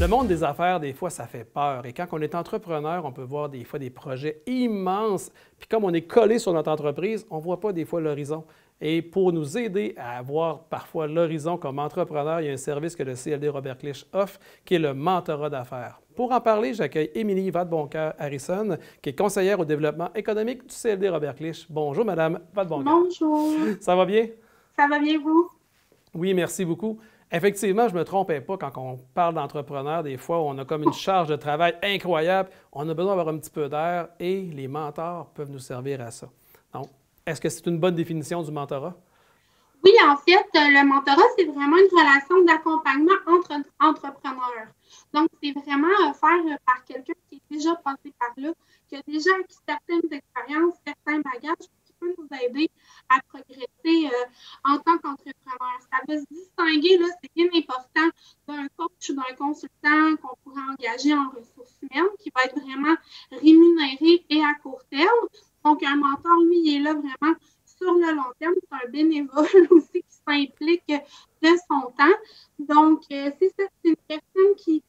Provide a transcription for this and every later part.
Le monde des affaires, des fois, ça fait peur. Et quand on est entrepreneur, on peut voir des fois des projets immenses. Puis comme on est collé sur notre entreprise, on ne voit pas des fois l'horizon. Et pour nous aider à voir parfois l'horizon comme entrepreneur, il y a un service que le CLD Robert Clich offre, qui est le mentorat d'affaires. Pour en parler, j'accueille Émilie Vadeboncoeur Harrison, qui est conseillère au développement économique du CLD Robert Clich. Bonjour, Madame Vadeboncoeur. Bonjour. Ça va bien? Ça va bien, vous? Oui, merci beaucoup. Effectivement, je ne me trompais pas quand on parle d'entrepreneur. Des fois, on a comme une charge de travail incroyable. On a besoin d'avoir un petit peu d'air et les mentors peuvent nous servir à ça. Donc, est-ce que c'est une bonne définition du mentorat? Oui, en fait, le mentorat, c'est vraiment une relation d'accompagnement entre entrepreneurs. Donc, c'est vraiment faire par quelqu'un qui est déjà passé par là, qui a déjà acquis certaines expériences, certains bagages, qui peut nous aider à progresser en tant qu'entrepreneur. Ça va se distinguer, là, c'est bien important, d'un coach ou d'un consultant qu'on pourrait engager en ressources humaines, qui va être vraiment rémunéré et à court terme. Donc, un mentor, lui, il est là vraiment sur le long terme. C'est un bénévole aussi qui s'implique de son temps. Donc, c'est ça, c'est une personne qui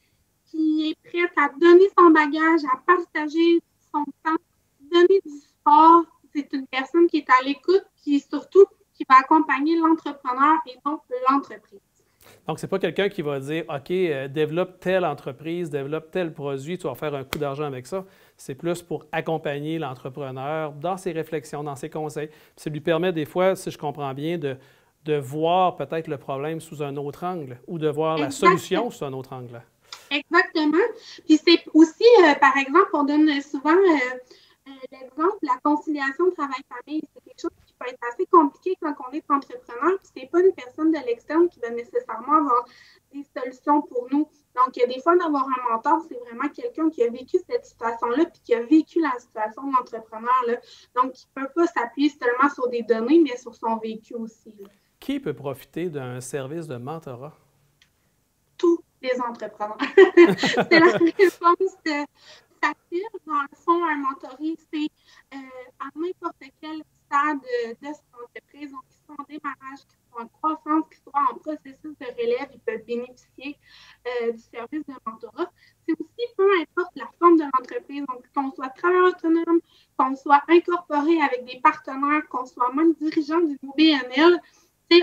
est prête à donner son bagage, à partager son temps, donner du support. C'est une personne qui est à l'écoute, qui surtout qui va accompagner l'entrepreneur et non l'entreprise. Donc, ce n'est pas quelqu'un qui va dire, OK, développe telle entreprise, développe tel produit, tu vas faire un coup d'argent avec ça. C'est plus pour accompagner l'entrepreneur dans ses réflexions, dans ses conseils. Puis ça lui permet des fois, si je comprends bien, de voir peut-être le problème sous un autre angle ou de voir la solution sous un autre angle. Exactement. Puis c'est aussi, par exemple, on donne souvent l'exemple, la conciliation travail-famille. C'est quelque chose qui peut être assez compliqué quand on est entrepreneur. Puis c'est pas une personne de l'externe qui va nécessairement avoir des solutions pour nous. Donc, des fois, d'avoir un mentor, c'est vraiment quelqu'un qui a vécu cette situation-là puis qui a vécu la situation de l'entrepreneur. Donc, qui ne peut pas s'appuyer seulement sur des données, mais sur son vécu aussi. Là. Qui peut profiter d'un service de mentorat? Tous les entrepreneurs. C'est la réponse facile. Dans le fond, un mentoring, c'est à n'importe quel stade de son entreprise, donc qui sont en démarrage, qui sont en croissance, qui sont en processus de relève, ils peuvent bénéficier du service de mentorat. C'est aussi peu importe la forme de l'entreprise, donc qu'on soit travailleur autonome, qu'on soit incorporé avec des partenaires, qu'on soit même dirigeant du BNL,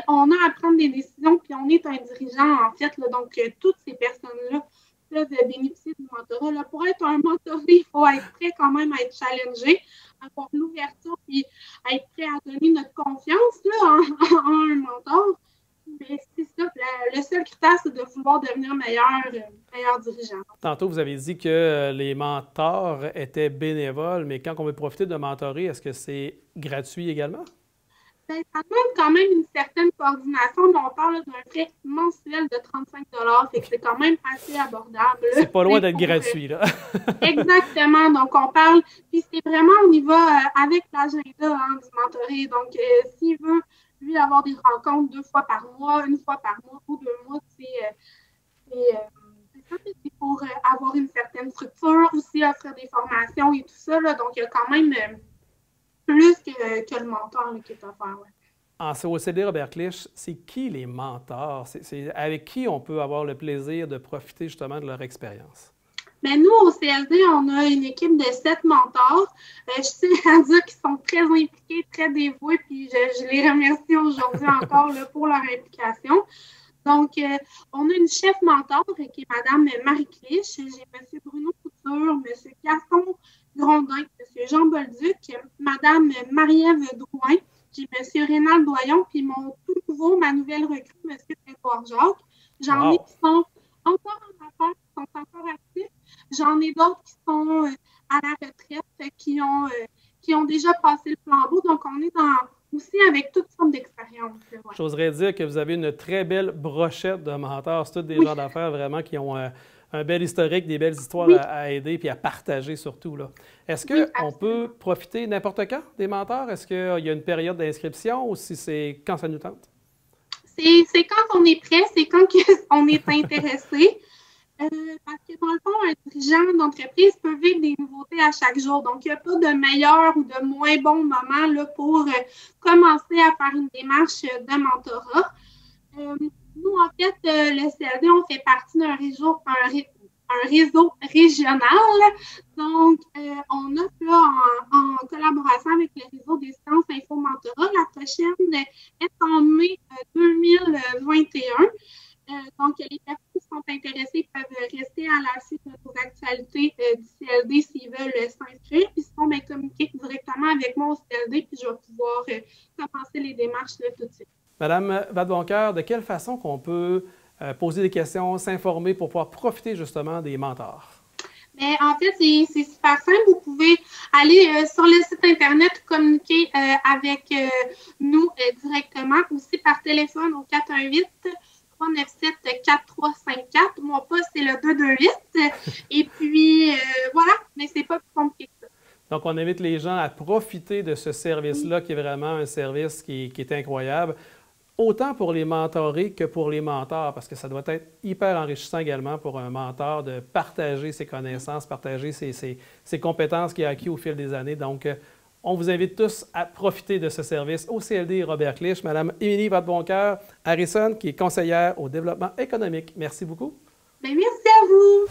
on a à prendre des décisions, puis on est un dirigeant, en fait. Là, donc, toutes ces personnes-là peuvent bénéficier du mentorat. Là, pour être un mentoré, il faut être prêt quand même à être challengé, avoir l'ouverture, puis être prêt à donner notre confiance là, en un mentor. Mais c'est ça, le seul critère, c'est de vouloir devenir meilleur dirigeant. Tantôt, vous avez dit que les mentors étaient bénévoles, mais quand on veut profiter de mentorer, est-ce que c'est gratuit également? Ben, ça demande quand même une certaine coordination, mais on parle d'un frais mensuel de 35 $, fait que c'est quand même assez abordable. C'est pas loin d'être gratuit, là. Exactement, donc on parle, puis c'est vraiment, on y va avec l'agenda du mentoré, donc s'il veut, lui, avoir des rencontres 2 fois par mois, 1 fois par mois ou 2 mois, c'est pour avoir une certaine structure, aussi offrir des formations et tout ça, là, donc il y a quand même plus que le mentor là, qui est offert. Ouais. Au CLD Robert Clich, c'est qui les mentors? C'est avec qui on peut avoir le plaisir de profiter justement de leur expérience? Mais nous, au CLD, on a une équipe de 7 mentors. Je tiens à dire qu'ils sont très impliqués, très dévoués, puis je les remercie aujourd'hui encore là, pour leur implication. Donc, on a une chef mentor qui est Mme Marie Clich. J'ai M. Bruno Couture, M. Gaston Grondin, M. Jean Bolduc, Mme Marie-Ève Drouin, j'ai M. Rénal Doyon, puis mon tout nouveau, ma nouvelle recrue, M. Grégoire Jacques. J'en ai qui sont encore en affaires, qui sont encore actifs. J'en ai d'autres qui sont à la retraite, qui ont déjà passé le flambeau. Donc, on est aussi avec toutes sortes d'expériences. Ouais. J'oserais dire que vous avez une très belle brochette de mentors. C'est tous des gens d'affaires vraiment qui ont un bel historique, des belles histoires à aider puis à partager surtout. Est-ce qu'on peut profiter n'importe quand des mentors? Est-ce qu'il y a une période d'inscription ou si c'est quand ça nous tente? C'est quand on est prêt, c'est quand on est intéressé. Parce que dans le fond, un dirigeant d'entreprise peut vivre des nouveautés à chaque jour. Donc, il n'y a pas de meilleur ou de moins bon moment là, pour commencer à faire une démarche de mentorat. Nous, en fait, le CLD, on fait partie d'un réseau un réseau régional. Donc, on offre là, en collaboration avec le réseau des sciences info mentorat. La prochaine est en mai 2021. Donc, les personnes qui sont intéressées peuvent rester à la suite de nos actualités du CLD s'ils veulent s'inscrire. Puis sinon, communiquer directement avec moi au CLD, puis je vais pouvoir commencer les démarches là, tout de suite. Madame Vadeboncoeur, de quelle façon qu'on peut poser des questions, s'informer pour pouvoir profiter justement des mentors? Mais en fait, c'est super simple. Vous pouvez aller sur le site Internet, communiquer avec nous directement, aussi par téléphone au 418-397-4354. Mon poste, c'est le 228. Et puis, voilà, mais c'est pas plus compliqué que ça. Donc, on invite les gens à profiter de ce service-là, qui est vraiment un service qui est incroyable, autant pour les mentorés que pour les mentors, parce que ça doit être hyper enrichissant également pour un mentor de partager ses connaissances, partager ses compétences qu'il a acquis au fil des années. Donc, on vous invite tous à profiter de ce service au CLD Robert Clich. Madame Émilie Vadeboncoeur Harrison, qui est conseillère au développement économique. Merci beaucoup. Bien, merci à vous.